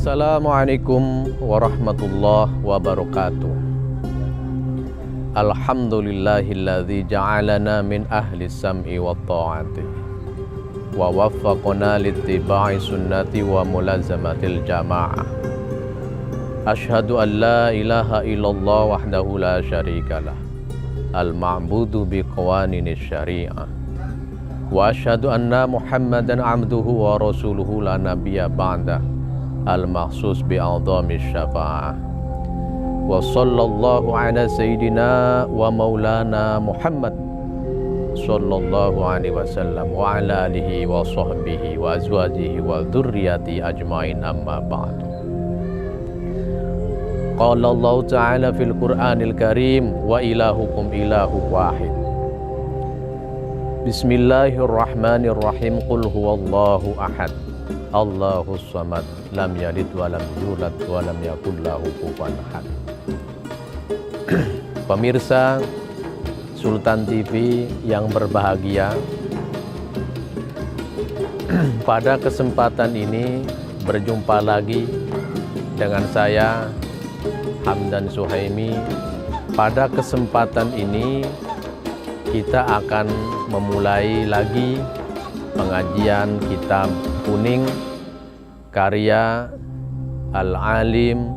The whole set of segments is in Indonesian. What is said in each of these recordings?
Assalamualaikum warahmatullahi wabarakatuh. Alhamdulillahilladzi ja'alana min ahli sam'i wa ta'ati wa waffaqana littiba'i sunnati wa mulazamatil jama'ah. Ashhadu an la ilaha illallah wahdahu la syarikalah al-ma'budu biqawaninis syari'ah wa ashhadu anna Muhammadan abduhu wa rasuluhu la nabiyya ba'dah al-makhsus bi'adhamis syafa'ah. Wa sallallahu ala sayyidina wa maulana Muhammad sallallahu alaihi wasallam wa ala alihi wa sahbihi wa azwajihi wa dzurriyyati ajmain, amma ba'du. Qala Allah ta'ala fil Qur'anil Karim wa ilahukum ilahu wahid. Bismillahirrahmanirrahim. Qul huwallahu ahad, Allahus samad, lam yalid wa lam yulad wa lam yakul lahu kufuwan ahad. Pemirsa Sultan TV yang berbahagia, pada kesempatan ini berjumpa lagi dengan saya Hamdan Suhaimi. Pada kesempatan ini kita akan memulai lagi pengajian kitab kuning karya Al-Alim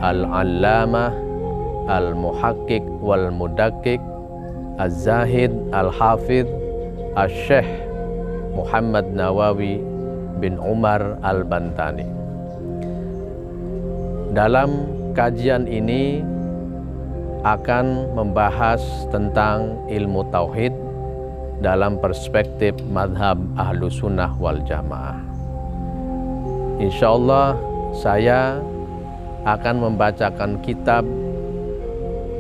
Al-Allamah Al-Muhaqqiq wal-Mudakkik Az-Zahid Al-Hafidh Asy-Syaikh Muhammad Nawawi bin Umar Al-Bantani. Dalam kajian ini akan membahas tentang ilmu tauhid dalam perspektif madhab ahlu sunnah wal jamaah. Insyaallah saya akan membacakan kitab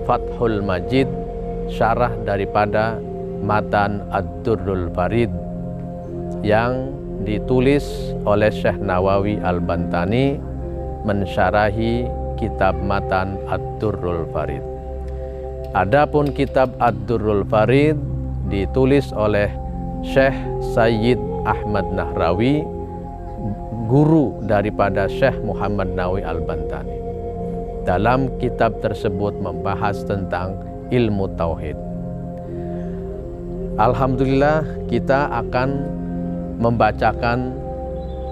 Fathul Majid, syarah daripada matan Ad-Durrul Farid yang ditulis oleh Syekh Nawawi Al-Bantani mensyarahi kitab matan Ad-Durrul Farid. Adapun kitab Ad-Durrul Farid ditulis oleh Syekh Sayyid Ahmad Nahrawi, guru daripada Syekh Muhammad Nawawi Al-Bantani. Dalam kitab tersebut membahas tentang ilmu tauhid. Alhamdulillah kita akan membacakan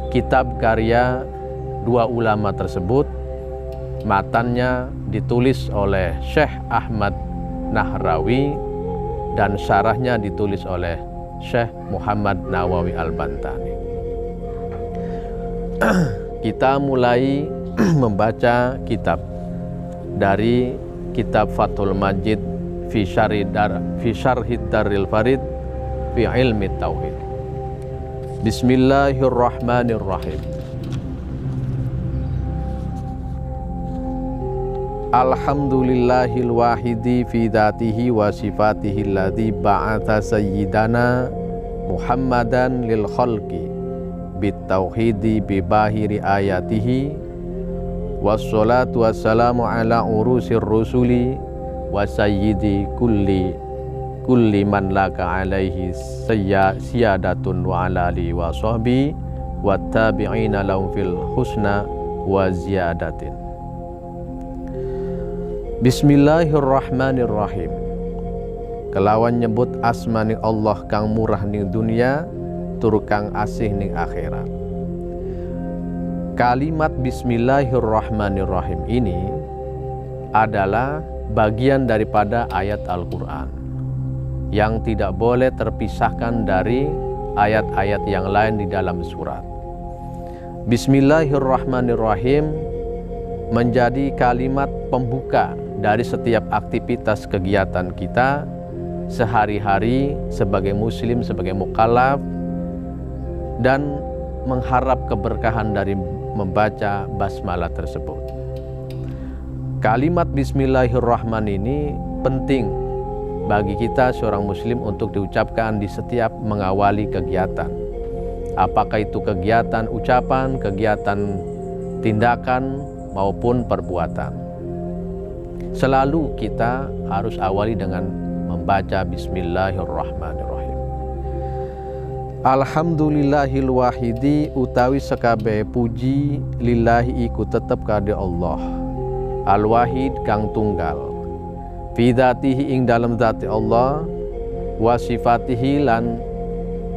kitab karya dua ulama tersebut. Matannya ditulis oleh Syekh Ahmad Nahrawi dan syarahnya ditulis oleh Syekh Muhammad Nawawi Al-Bantani. Kita mulai membaca kitab dari kitab Fathul Majid fi syarhid Darril Farid fi ilmi tauhid. Bismillahirrahmanirrahim. Alhamdulillahil wahidi fi dzatihi wa sifatihi alladzi ba'atha sayyidana Muhammadan lil khalqi bit tauhidi bi bahiri ayatihi. Wassalatu wassalamu ala urusir rusuli wa sayyidi kulli man laka alaihi siyadatun wa ala alihi wa sahbihi wa tabi'ina lahum fil husna wa ziyadatin. Bismillahirrahmanirrahim. Kelawan nyebut asmani Allah kang murah ning dunia tur kang asih ning akhirat. Kalimat Bismillahirrahmanirrahim ini adalah bagian daripada ayat Al-Quran yang tidak boleh terpisahkan dari ayat-ayat yang lain di dalam surat. Bismillahirrahmanirrahim menjadi kalimat pembuka dari setiap aktivitas kegiatan kita sehari-hari sebagai muslim, sebagai mukallaf, dan mengharap keberkahan dari membaca basmalah tersebut. Kalimat Bismillahirrahmanirrahim ini penting bagi kita seorang muslim untuk diucapkan di setiap mengawali kegiatan. Apakah itu kegiatan ucapan, kegiatan tindakan maupun perbuatan. Selalu kita harus awali dengan membaca Bismillahirrahmanirrahim. Alhamdulillahil wahidi utawi sekabeh puji lillahi iku tetep kade Allah. Al-wahid kang tunggal. Fi dzatihi ing dalam zati Allah, wa sifatihi lan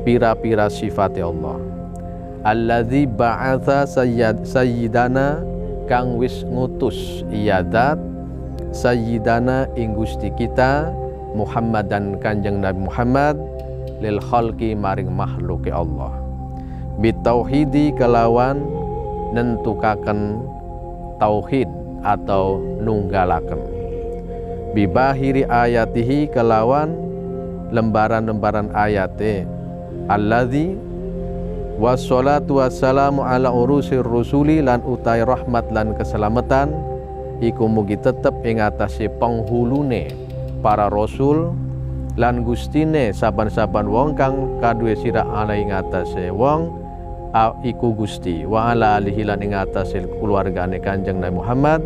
pira-pira sifati Allah. Alladzi ba'atsa sayyidana kang wis ngutus iya zat sayyidana ing Gusti kita Muhammad dan Kanjeng Nabi Muhammad lil khalqi maring makhluke Allah. Bitauhidi kelawan nentukaken tauhid atau nunggalaken. Bibahiri ayatihi kelawan lembaran-lembaran ayate. Alladzi wassalatu wassalamu ala urusir rusuli lan utai rahmat lan keselamatan iku mugi tetep ing atase penghulune para rasul lan gustine saban-saban wong kang kaduwe sira ana ing atase wong iku Gusti wa ala alihi lan ing atase keluargane Kanjeng Nabi Muhammad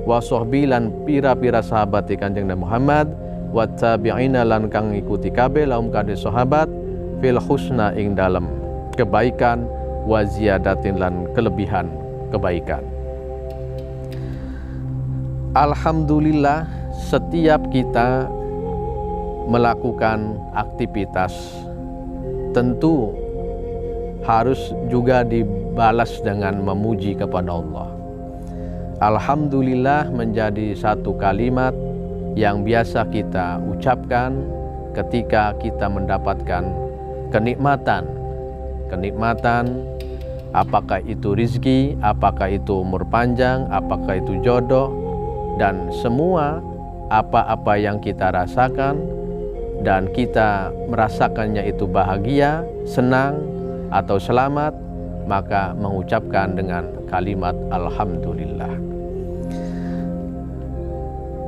wa sahbi lan pira-pira sahabat Kanjeng Nabi Muhammad wa tabi'ina lan kang ngikuti kabeh laum kadhe sahabat fil husna ing dalem kebaikan wa ziyadatin lan kelebihan kebaikan. Alhamdulillah, setiap kita melakukan aktivitas tentu harus juga dibalas dengan memuji kepada Allah. Alhamdulillah menjadi satu kalimat yang biasa kita ucapkan ketika kita mendapatkan kenikmatan, apakah itu rizki, apakah itu umur panjang, apakah itu jodoh, dan semua apa-apa yang kita rasakan dan kita merasakannya itu bahagia, senang, atau selamat, maka mengucapkan dengan kalimat Alhamdulillah.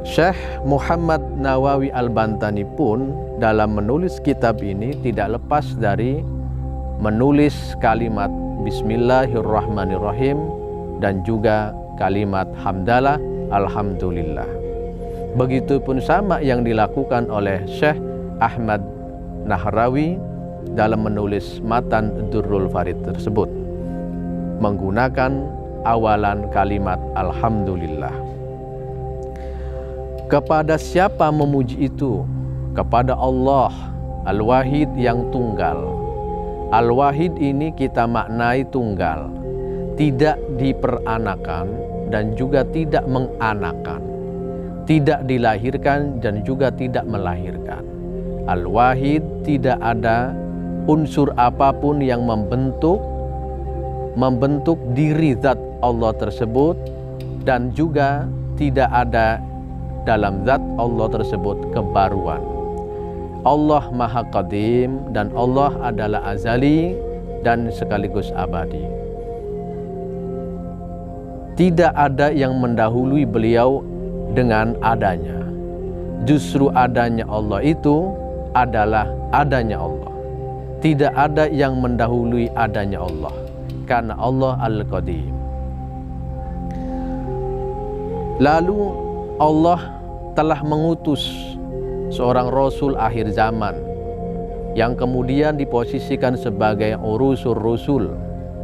Syekh Muhammad Nawawi Al-Bantani pun dalam menulis kitab ini tidak lepas dari menulis kalimat Bismillahirrahmanirrahim dan juga kalimat Hamdalah Alhamdulillah. Begitupun sama yang dilakukan oleh Syekh Ahmad Nahrawi dalam menulis Matan Durrul Farid tersebut menggunakan awalan kalimat Alhamdulillah. Kepada siapa memuji itu? Kepada Allah Al-Wahid yang tunggal. Al-Wahid ini kita maknai tunggal, tidak diperanakan dan juga tidak menganakan, tidak dilahirkan dan juga tidak melahirkan. Al-Wahid tidak ada unsur apapun yang membentuk diri zat Allah tersebut dan juga tidak ada dalam zat Allah tersebut kebaruan. Allah Maha Qadim dan Allah adalah azali dan sekaligus abadi. Tidak ada yang mendahului beliau dengan adanya. Justru adanya Allah itu adalah adanya Allah. Tidak ada yang mendahului adanya Allah, karena Allah Al-Qadim. Lalu Allah telah mengutus seorang Rasul akhir zaman yang kemudian diposisikan sebagai urusul Rasul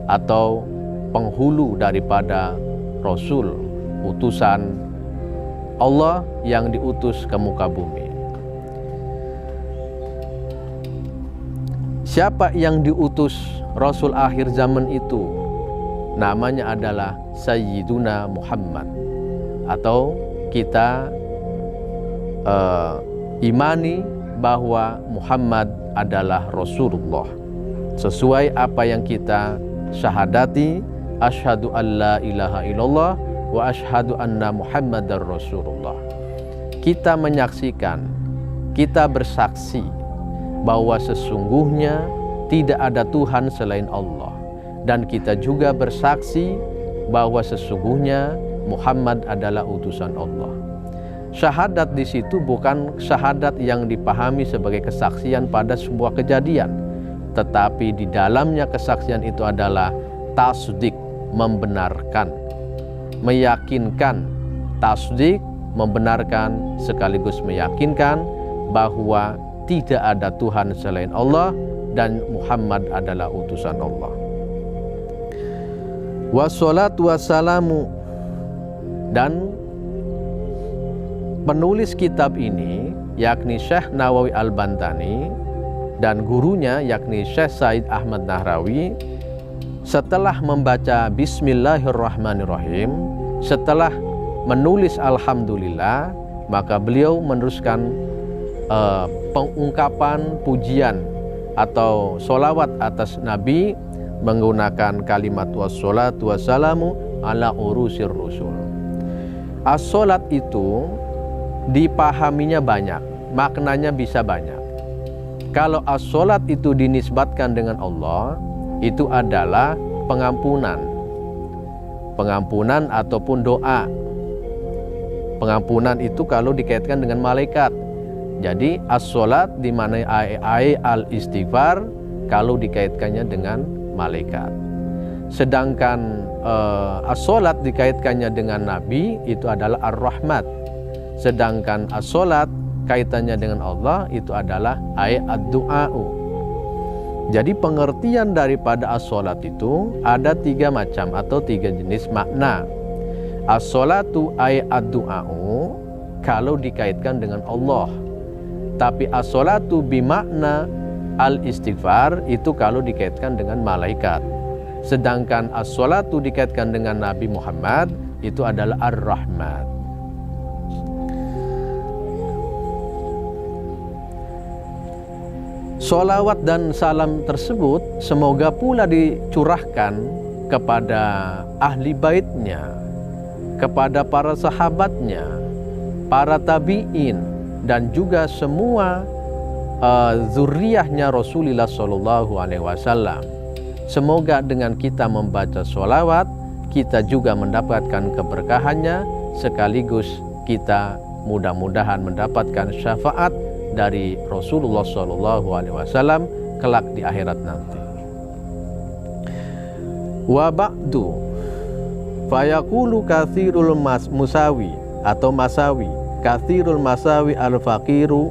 atau penghulu daripada Rasul, utusan Allah yang diutus ke muka bumi. Siapa yang diutus Rasul akhir zaman itu? Namanya adalah Sayyiduna Muhammad, atau kita imani bahwa Muhammad adalah Rasulullah sesuai apa yang kita syahadati, asyhadu an la ilaha illallah wa asyhadu anna Muhammadar Rasulullah. Kita menyaksikan, kita bersaksi bahwa sesungguhnya tidak ada Tuhan selain Allah, dan kita juga bersaksi bahwa sesungguhnya Muhammad adalah utusan Allah. Syahadat di situ bukan syahadat yang dipahami sebagai kesaksian pada sebuah kejadian, tetapi di dalamnya kesaksian itu adalah tasdik, membenarkan, meyakinkan. Tasdik, membenarkan sekaligus meyakinkan bahwa tidak ada Tuhan selain Allah dan Muhammad adalah utusan Allah. Wassalatu wassalamu, dan penulis kitab ini yakni Syekh Nawawi Al-Bantani dan gurunya yakni Syekh Said Ahmad Nahrawi, setelah membaca Bismillahirrahmanirrahim, setelah menulis Alhamdulillah, maka beliau meneruskan pengungkapan pujian atau sholawat atas Nabi menggunakan kalimat wassalatu wassalamu ala urusir rusul. As-sholat itu dipahaminya banyak, maknanya bisa banyak. Kalau as-sholat itu dinisbatkan dengan Allah, itu adalah pengampunan ataupun doa. Pengampunan itu kalau dikaitkan dengan malaikat. Jadi as-sholat di mana al-istighfar kalau dikaitkannya dengan malaikat. Sedangkan as-sholat dikaitkannya dengan Nabi itu adalah ar-rahmat. Sedangkan as-sholat kaitannya dengan Allah itu adalah ad-du'a'u. Jadi pengertian daripada as-sholat itu ada 3 macam atau 3 jenis makna. As-sholatu ad-du'a'u kalau dikaitkan dengan Allah. Tapi as-sholatu bimakna al-istighfar itu kalau dikaitkan dengan malaikat. Sedangkan as-sholatu dikaitkan dengan Nabi Muhammad itu adalah ar-rahmat. Sholawat dan salam tersebut semoga pula dicurahkan kepada ahli baitnya, kepada para sahabatnya, para tabi'in, dan juga semua zuriyahnya Rasulullah SAW. Semoga dengan kita membaca sholawat, kita juga mendapatkan keberkahannya, sekaligus kita mudah-mudahan mendapatkan syafaat dari Rasulullah SAW kelak di akhirat nanti. Wa ba'du fayaqulu katsirul musawi atau masawi, katsirul masawi al-faqiru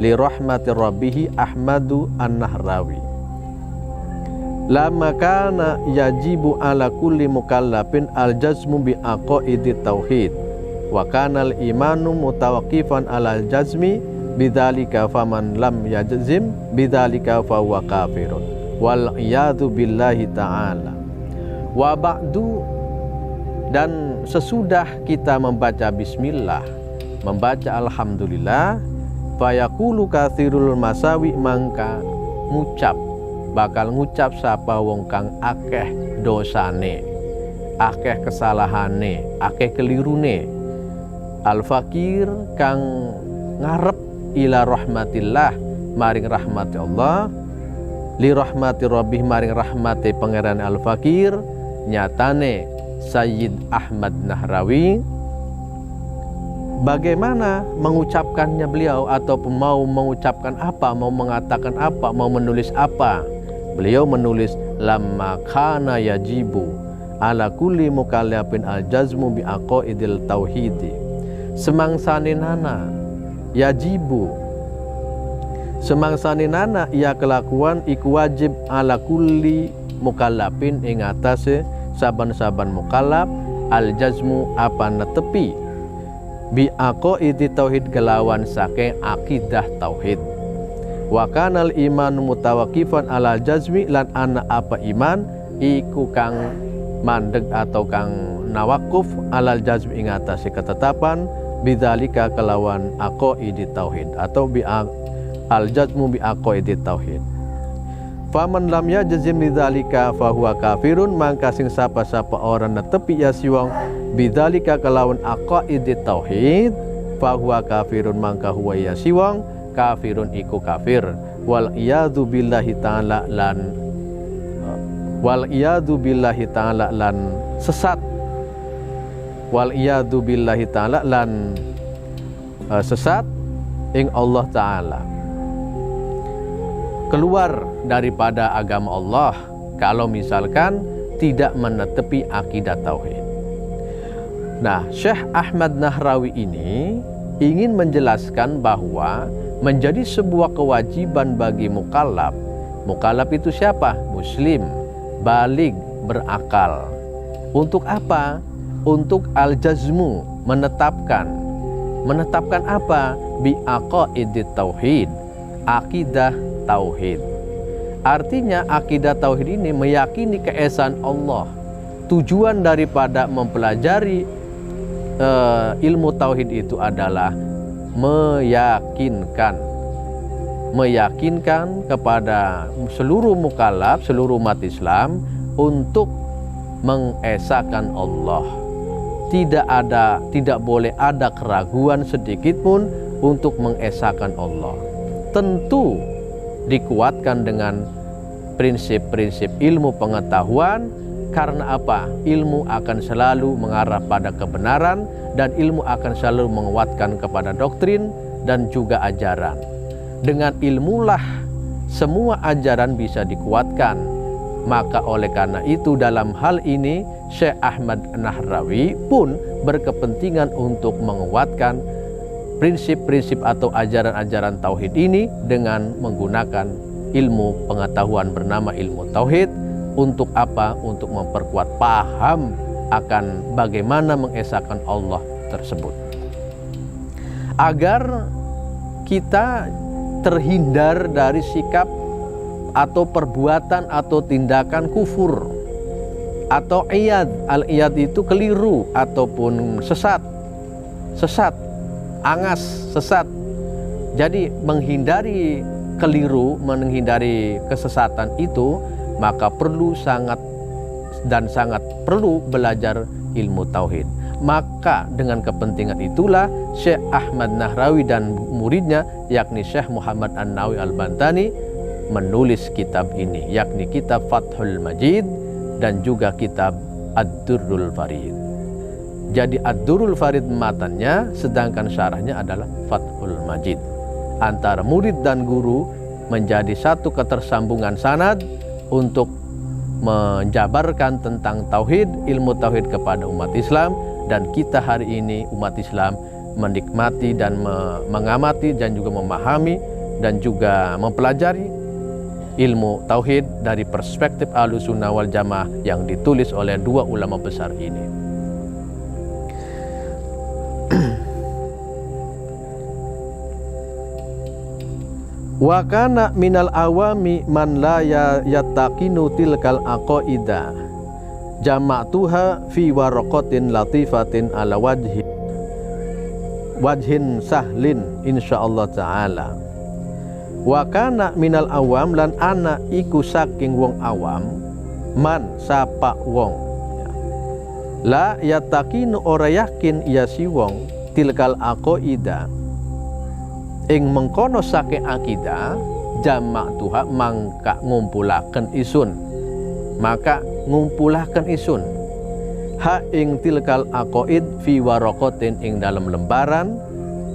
li rahmati rabbih Ahmadu an-Nahrawi. Lama kana yajibu ala kulli mukallafin al-jazmu bi aqaidit tauhid wa kana al-imanu mutawaqqifan ala al-jazmi bidzalika faman lam yajzim bidzalika fa huwa kafirun wal iyadu billahi ta'ala. Wa ba'du, dan sesudah kita membaca bismillah, membaca alhamdulillah, fayaqulu katsirul masawi, mangka bakal ngucap sapa wong kang akeh dosane, akeh kesalahane, akeh kelirune, al-fakir kang ngarep ila rahmatillah maring rahmati Allah, li rahmati rabbih maring rahmati pangeran al-fakir. Nyatane Sayyid Ahmad Nahrawi bagaimana mengucapkannya beliau, ataupun mau mengucapkan apa, mau mengatakan apa, mau menulis apa. Beliau menulis lamma kana yajibu ala kulli mukallafin al-jazmu bi aqaidil tauhidi. Semangsaninana yajibu, semangsaninana ia kelakuan iku wajib ala kulli mukallafin ing atase saban-saban mukallaf al-jazmu apa netepi bi aqaidi tauhid kelawan saking akidah tauhid. Wa kanal iman mutawaqqifan ala jazmi, lan ana apa iman iku kang mandeg atau kang nawakuf alal jazmi ing atase ketetapan bidzalika kelawan aqaidi tauhid atau bi al jazmu bi aqaidi tauhid. Faman lam yajzim bidzalika fahuwa kafirun, mangka sing sapa-sapa orang netepi ya siwang bidzalika kelawan aqaidi tauhid fahuwa kafirun, mangka huwa ya siwang kafirun iku kafir. Wal iyadu billahi ta'ala lan wal iyadu billahi ta'ala lan sesat, wal iyadu billahi ta'ala lan sesat ing Allah Ta'ala, keluar daripada agama Allah kalau misalkan tidak menetepi akidah tauhid. Nah, Syekh Ahmad Nahrawi ini ingin menjelaskan bahwa menjadi sebuah kewajiban bagi mukallaf Mukallaf itu siapa? Muslim, baligh, berakal. Untuk apa? Untuk al-jazmu, menetapkan. Menetapkan apa? Bi aqaidit tauhid, akidah tauhid. Artinya akidah tauhid ini meyakini keesaan Allah. Tujuan daripada mempelajari ilmu tauhid itu adalah meyakinkan kepada seluruh mukallaf, seluruh umat Islam untuk mengesahkan Allah. Tidak boleh ada keraguan sedikit pun untuk mengesahkan Allah. Tentu dikuatkan dengan prinsip-prinsip ilmu pengetahuan. Karena apa? Ilmu akan selalu mengarah pada kebenaran, dan ilmu akan selalu menguatkan kepada doktrin dan juga ajaran. Dengan ilmulah semua ajaran bisa dikuatkan. Maka oleh karena itu dalam hal ini Syekh Ahmad Nahrawi pun berkepentingan untuk menguatkan prinsip-prinsip atau ajaran-ajaran tauhid ini dengan menggunakan ilmu pengetahuan bernama ilmu tauhid. Untuk apa? Untuk memperkuat paham akan bagaimana mengesahkan Allah tersebut, agar kita terhindar dari sikap atau perbuatan atau tindakan kufur atau iyad. Al-iyad itu keliru ataupun sesat, angas, sesat. Jadi menghindari keliru, menghindari kesesatan itu, maka sangat perlu belajar ilmu tauhid. Maka dengan kepentingan itulah Syekh Ahmad Nahrawi dan muridnya, yakni Syekh Muhammad An-Nawawi Al-Bantani, menulis kitab ini, yakni kitab Fathul Majid dan juga kitab Ad-Durrul Farid. Jadi Ad-Durrul Farid matannya, sedangkan syarahnya adalah Fathul Majid. Antara murid dan guru menjadi satu ketersambungan sanad untuk menjabarkan tentang tauhid, ilmu tauhid kepada umat Islam. Dan kita hari ini umat Islam menikmati dan mengamati dan juga memahami dan juga mempelajari ilmu tauhid dari perspektif Ahlussunnah wal Jamaah yang ditulis oleh dua ulama besar ini. Wa kana minal awami man la yattaqinu tilkal aqaida jama'tuha fi waraqatin latifatin ala wajhin sahlin insyaallah ta'ala. Wa kana minal awam, lan ana iku saking wong awam, man sapa wong la yattaqinu ora yakin ya si wong tilkal aqaida ing mengkono saking akidah, jamak tuha mangka ngumpulaken isun, maka ngumpulaken isun ha ing tilkal aqaid fi waraqatin ing dalam lembaran,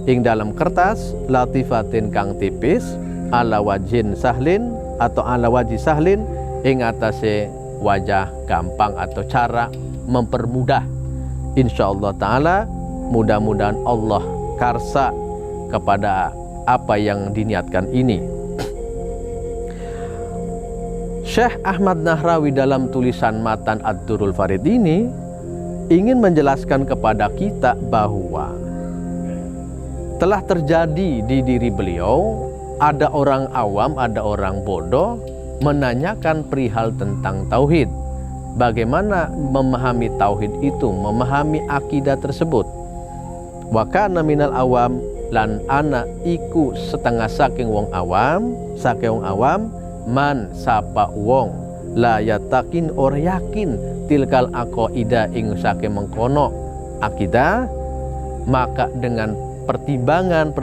ing dalam kertas latifatin kang tipis, ala wajhin sahlin atau ala wajhi sahlin, ing atase wajah gampang atau cara mempermudah. Insyaallah ta'ala, mudah-mudahan Allah karsa kepada apa yang diniatkan ini. Syekh Ahmad Nahrawi dalam tulisan matan Ad-Durrul Farid ini ingin menjelaskan kepada kita bahwa telah terjadi di diri beliau, ada orang awam, ada orang bodoh menanyakan perihal tentang tauhid. Bagaimana memahami tauhid itu, memahami akidah tersebut. Wa kana minal awam, lan ana iku setengah saking wong awam, man sapa wong la yatakin or yakin tilkal aqaida ing saking mengkono akidah. Maka dengan pertimbangan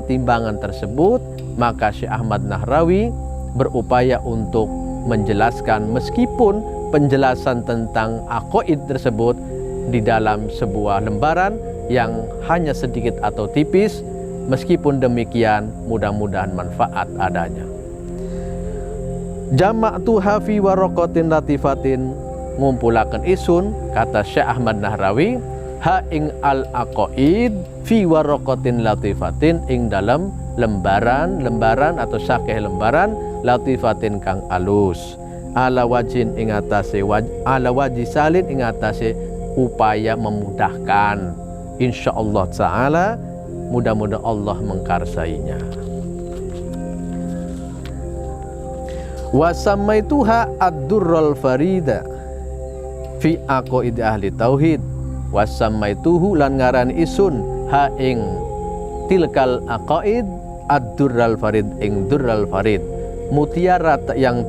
tersebut, maka Syekh Ahmad Nahrawi berupaya untuk menjelaskan, meskipun penjelasan tentang aqaid tersebut di dalam sebuah lembaran yang hanya sedikit atau tipis, meskipun demikian mudah-mudahan manfaat adanya. Jama'tuha fi waraqatin latifatin, ngumpulaken isun, kata Syekh Ahmad Nahrawi, ha ing al aqaid fi waraqatin latifatin, ing dalam lembaran atau sakeh lembaran latifatin kang alus ala wajin ing atase ala waji salin ing atase upaya memudahkan. Insyaallah taala mudah-mudahan Allah mengkarsainya. Wa samaituha ad-durrul farida fi aqaid ahli tauhid. Wa samaituhu lan ngaran isun ha ing tilkal aqaid ad-durrul farid ing durrul farid, mutiara yang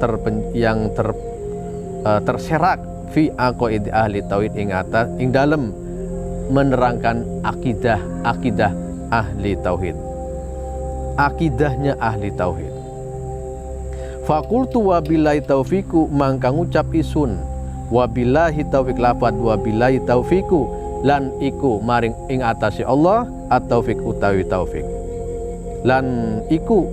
terserak fi aqaid ahli tauhid ing atas ing dalem menerangkan akidah ahli tauhid, akidahnya ahli tauhid. Fakultu wabillahi taufiku mangka ngucap isun wabillahi taufik lafad wabillahi taufiku lan iku maring ing atase Allah at-taufik utawi taufik lan iku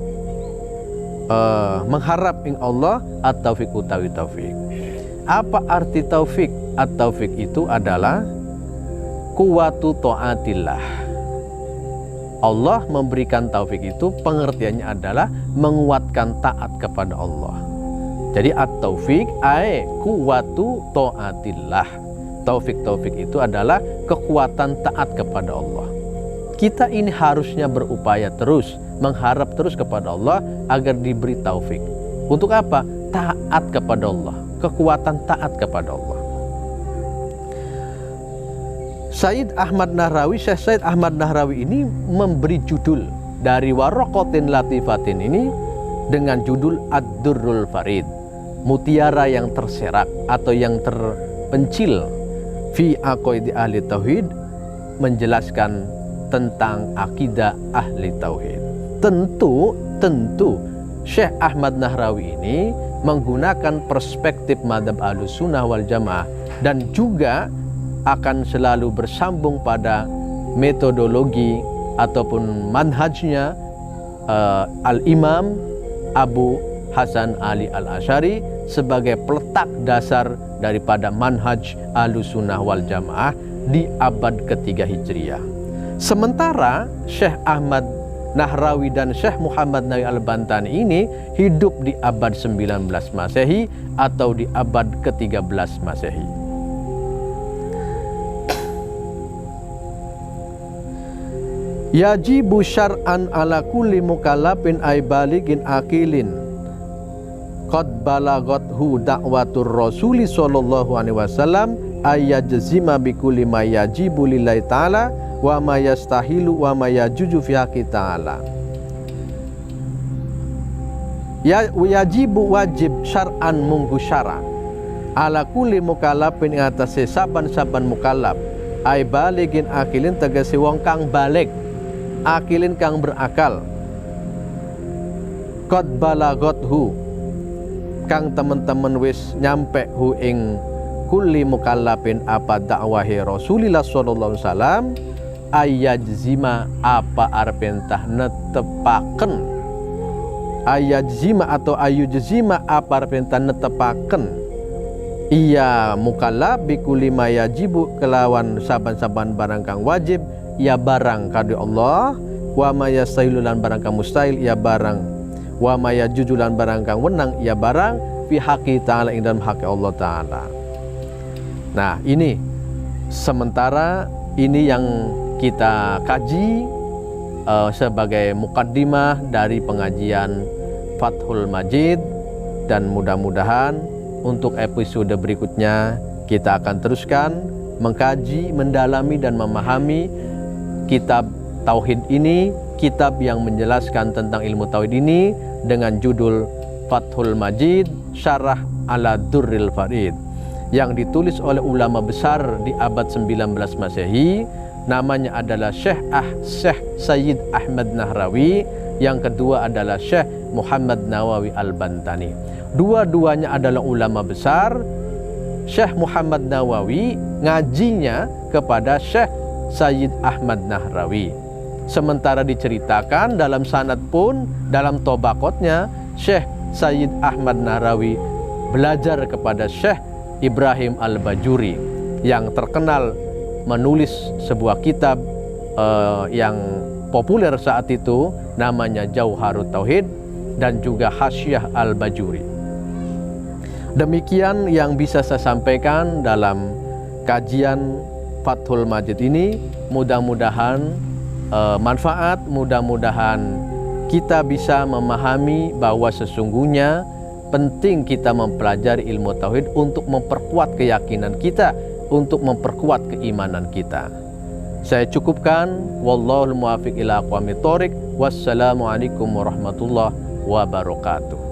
mengharap ing Allah at-taufik utawi taufik. Apa arti taufik? At-taufik itu adalah kuwatu taatillah. Allah memberikan taufik itu pengertiannya adalah menguatkan taat kepada Allah. Jadi at-taufik ay kuwatu taatillah. Taufik itu adalah kekuatan taat kepada Allah. Kita ini harusnya berupaya terus, mengharap terus kepada Allah agar diberi taufik. Untuk apa? Taat kepada Allah, kekuatan taat kepada Allah. Syekh Said Ahmad Nahrawi ini memberi judul dari Waraqatin Latifatin ini dengan judul Ad-Durrul Farid, mutiara yang terserak atau yang terpencil fi aqaidi ahli tauhid, menjelaskan tentang akidah ahli tauhid. Tentu Syekh Ahmad Nahrawi ini menggunakan perspektif madzhab Ahlussunnah wal Jamaah dan juga akan selalu bersambung pada metodologi ataupun manhajnya Al-Imam Abu Hasan Ali Al-Asy'ari sebagai peletak dasar daripada manhaj Ahlussunnah wal Jamaah di abad ketiga Hijriah. Sementara Syekh Ahmad Nahrawi dan Syekh Muhammad Nawawi Al-Bantani ini hidup di abad 19 Masehi atau di abad ke-13 Masehi. Yajibu syar'an ala kulli mukallafin ay baligin akilin qad balagathu da'watur rasuli sallallahu alaihi wasallam ay yajzima bi kulli ma yajibu lillahi ta'ala wa ma yastahilu wa ma yajuju fi haqqi ta'ala. Yajibu wajib syar'an munggu syara ala kulli mukallafin ing atase saban-saban mukallaf ay baligin akilin tegese wong kang balik, akilin kang berakal, qad balagathu kang teman-teman wis nyampe hu ing kulli mukallafin apa dakwahe Rasulillah sallallahu alaihi wasallam ayajzima apa arpentah netepaken, ayajzima atau ayujzima apa arpentah netepaken iya mukallaf bikulli ma yajibu kelawan saban-saban barang kang wajib ya barang kadu Allah, wa ma yastahilulan barang kang mustahil ya barang, wa ma yajujulan barang kang wenang ya barang fi haqqi ta'ala ing dalam hak Allah Ta'ala. Nah, ini sementara ini yang kita kaji sebagai mukaddimah dari pengajian Fathul Majid, dan mudah-mudahan untuk episode berikutnya kita akan teruskan mengkaji, mendalami dan memahami kitab tauhid ini, kitab yang menjelaskan tentang ilmu tauhid ini dengan judul Fathul Majid Syarah ala Durril Farid yang ditulis oleh ulama besar di abad 19 Masehi. Namanya adalah Syekh Sayyid Ahmad Nahrawi, yang kedua adalah Syekh Muhammad Nawawi Al-Bantani. Dua-duanya adalah ulama besar. Syekh Muhammad Nawawi ngajinya kepada Syekh Sayyid Ahmad Nahrawi. Sementara diceritakan dalam sanad pun, dalam tobakotnya, Syekh Sayyid Ahmad Nahrawi belajar kepada Syekh Ibrahim Al-Bajuri yang terkenal menulis sebuah kitab yang populer saat itu, namanya Jauharut Tauhid dan juga Hasyiah Al-Bajuri. Demikian yang bisa saya sampaikan dalam kajian Fathul Majid ini. Mudah-mudahan manfaat, mudah-mudahan kita bisa memahami bahwa sesungguhnya penting kita mempelajari ilmu tauhid untuk memperkuat keyakinan kita, untuk memperkuat keimanan kita. Saya cukupkan. Wallahul muwaffiq ila aqwamit thoriq. Wassalamualaikum warahmatullahi wabarakatuh.